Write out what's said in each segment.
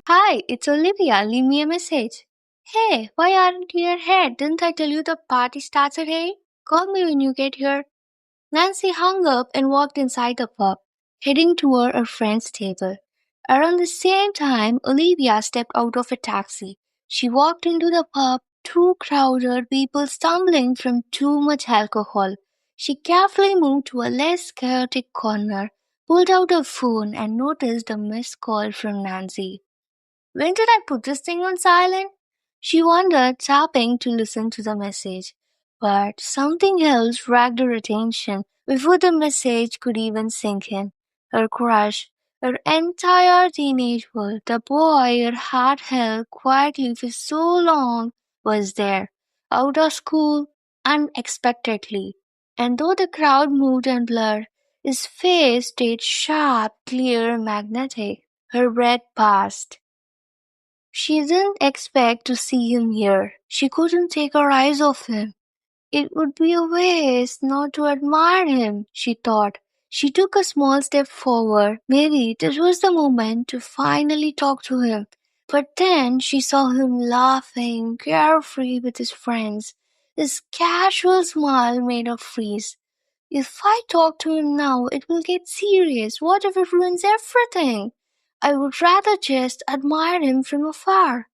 Hi, it's Olivia. Leave me a message. Hey, why aren't you here? Didn't I tell you the party starts at 8? Call me when you get here. Nancy hung up and walked inside the pub, heading toward her friend's table. Around the same time, Olivia stepped out of a taxi. She walked into the pub, too crowded, people stumbling from too much alcohol. She carefully moved to a less chaotic corner, pulled out her phone, and noticed a missed call from Nancy. When did I put this thing on silent? She wondered, tapping to listen to the message. But something else dragged her attention before the message could even sink in. Her crush, her entire teenage world, the boy her heart held quietly for so long, was there, out of school, unexpectedly. And though the crowd moved and blurred, his face stayed sharp, clear, magnetic. Her breath passed. She didn't expect to see him here. She couldn't take her eyes off him. It would be a waste not to admire him, she thought. She took a small step forward. Maybe this was the moment to finally talk to him. But then she saw him laughing, carefree with his friends. His casual smile made her freeze. If I talk to him now, it will get serious. What if it ruins everything? I would rather just admire him from afar.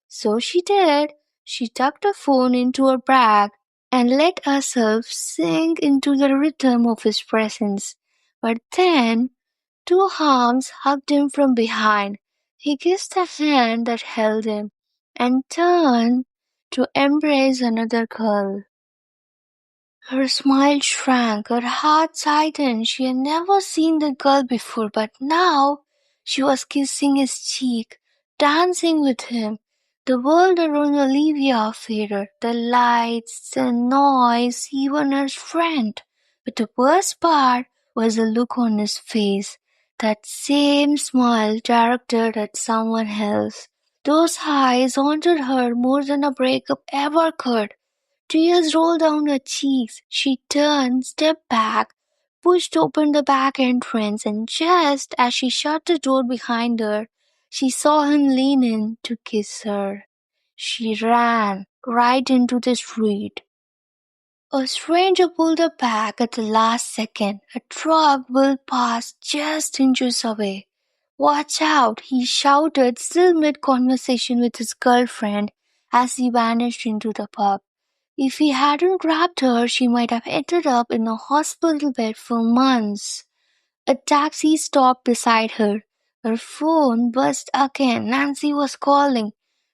So she did. She tucked her phone into her bag and let herself sink into the rhythm of his presence. But then, two arms hugged him from behind. He kissed the hand that held him and turned to embrace another girl. Her smile shrank, her heart tightened. She had never seen the girl before, but now she was kissing his cheek, dancing with him. The world around Olivia faded, the lights, the noise, even her friend. But the worst part was the look on his face, that same smile directed at someone else. Those eyes haunted her more than a breakup ever could. Tears rolled down her cheeks. She turned, stepped back, pushed open the back entrance, and just as she shut the door behind her, she saw him lean in to kiss her. She ran right into the street. A stranger pulled her back at the last second. A truck whirled past just inches away. "Watch out!" he shouted, still mid-conversation with his girlfriend, as he vanished into the pub. If he hadn't grabbed her, she might have ended up in a hospital bed for months. A taxi stopped beside her. Her phone buzzed again. Nancy was calling.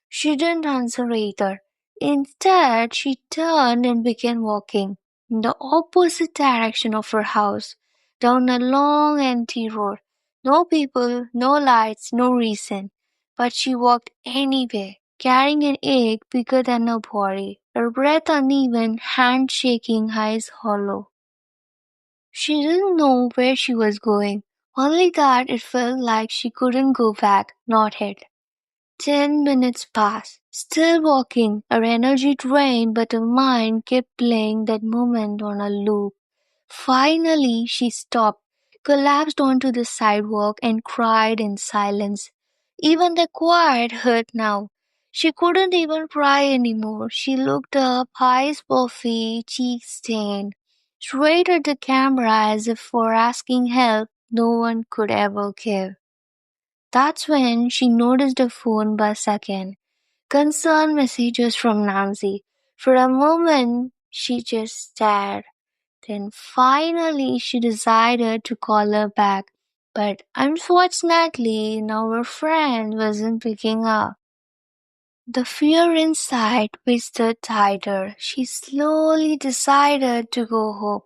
She didn't answer either. Instead, she turned and began walking in the opposite direction of her house, down a long empty road. No people, no lights, no reason. But she walked anyway, carrying an ache bigger than her body, her breath uneven, hand shaking, eyes hollow. She didn't know where she was going, only that it felt like she couldn't go back, not yet. 10 minutes passed, still walking, her energy drained, but her mind kept playing that moment on a loop. Finally, she stopped, collapsed onto the sidewalk, and cried in silence. Even the quiet hurt now. She couldn't even cry anymore. She looked up, eyes puffy, cheeks stained, straight at the camera as if for asking help no one could ever give. That's when she noticed her phone buzz again. Concerned messages from Nancy. For a moment, she just stared. Then finally she decided to call her back. But unfortunately, now her friend wasn't picking up. The fear inside twisted tighter. She slowly decided to go home.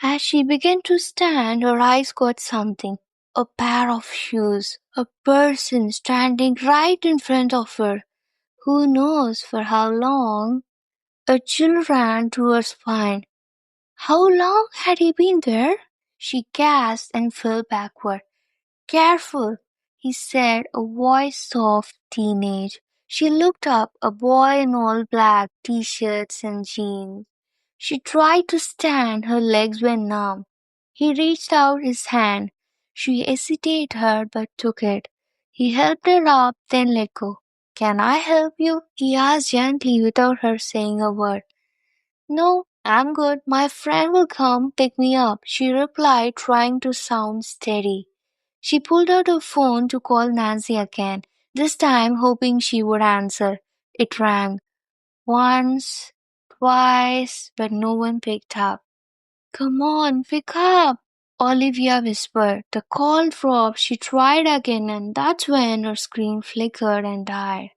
As she began to stand, her eyes caught something. A pair of shoes. A person standing right in front of her. Who knows for how long? A chill ran through her spine. How long had he been there? She gasped and fell backward. Careful, he said, a voice soft, teenage. She looked up, a boy in all black, t-shirts and jeans. She tried to stand, her legs were numb. He reached out his hand. She hesitated but took it. He helped her up, then let go. Can I help you? He asked gently without her saying a word. No, I'm good. My friend will come pick me up, she replied, trying to sound steady. She pulled out her phone to call Nancy again, this time hoping she would answer. It rang. Once, twice, but no one picked up. Come on, pick up, Olivia whispered. The call dropped. She tried again, and that's when her screen flickered and died.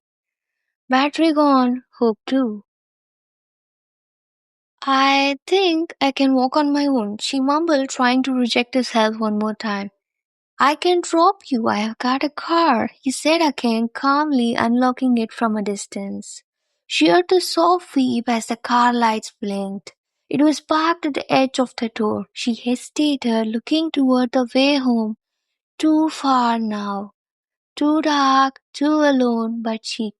Battery gone, hope too. I think I can walk on my own, she mumbled, trying to reject herself one more time. I can drop you, I have got a car, he said again, calmly unlocking it from a distance. She heard the soft beep as the car lights blinked. It was parked at the edge of the door. She hesitated, looking toward the way home. Too far now. Too dark, too alone, but she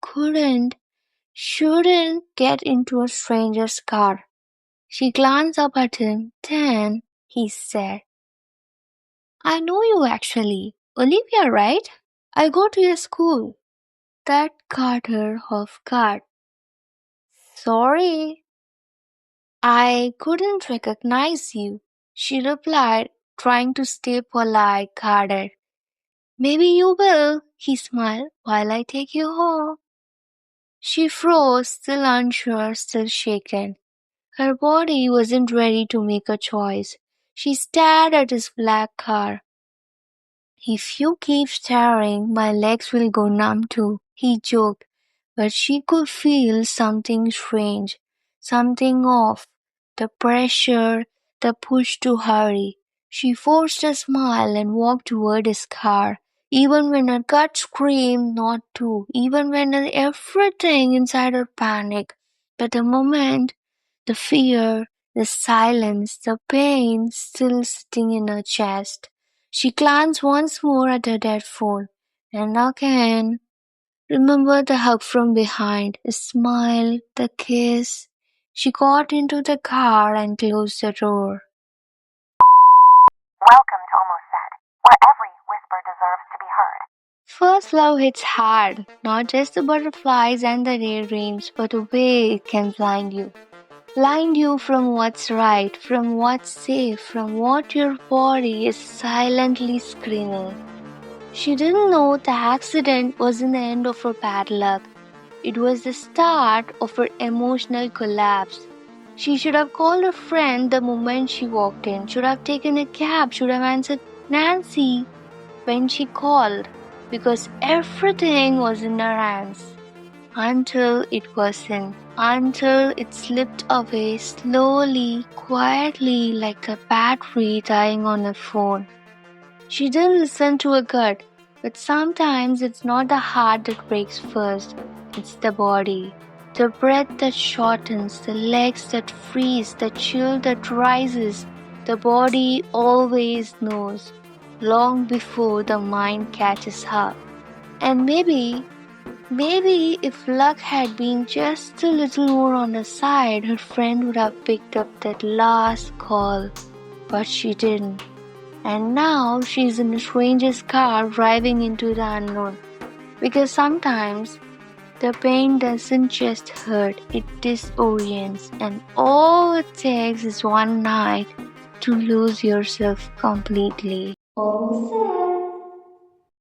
shouldn't get into a stranger's car. She glanced up at him. Then he said, I know you actually. Olivia, right? I go to your school. That caught her off guard. Sorry, I couldn't recognize you, she replied, trying to stay polite, guarded. Maybe you will, he smiled, while I take you home. She froze, still unsure, still shaken. Her body wasn't ready to make a choice. She stared at his black car. If you keep staring, my legs will go numb too, he joked, but she could feel something strange, something off, the pressure, the push to hurry. She forced a smile and walked toward his car, even when her gut screamed not to, even when everything inside her panicked. But the moment, the fear, the silence, the pain still sitting in her chest. She glanced once more at her dead phone, and again remembered the hug from behind, the smile, the kiss. She got into the car and closed the door. Welcome to Almost Said, where every whisper deserves to be heard. First love hits hard, not just the butterflies and the daydreams, but the way it can blind you. Blind you from what's right, from what's safe, from what your body is silently screaming. She didn't know the accident wasn't the end of her bad luck. It was the start of her emotional collapse. She should have called a friend the moment she walked in, should have taken a cab, should have answered Nancy when she called, because everything was in her hands. Until it wasn't, until it slipped away slowly, quietly, like a battery dying on a phone. She didn't listen to her gut, but sometimes it's not the heart that breaks first, it's the body. The breath that shortens, the legs that freeze, the chill that rises. The body always knows, long before the mind catches up. And maybe if luck had been just a little more on her side, her friend would have picked up that last call. But she didn't. And now she's in a stranger's car driving into the unknown. Because sometimes the pain doesn't just hurt, it disorients. And all it takes is one night to lose yourself completely. Almost said.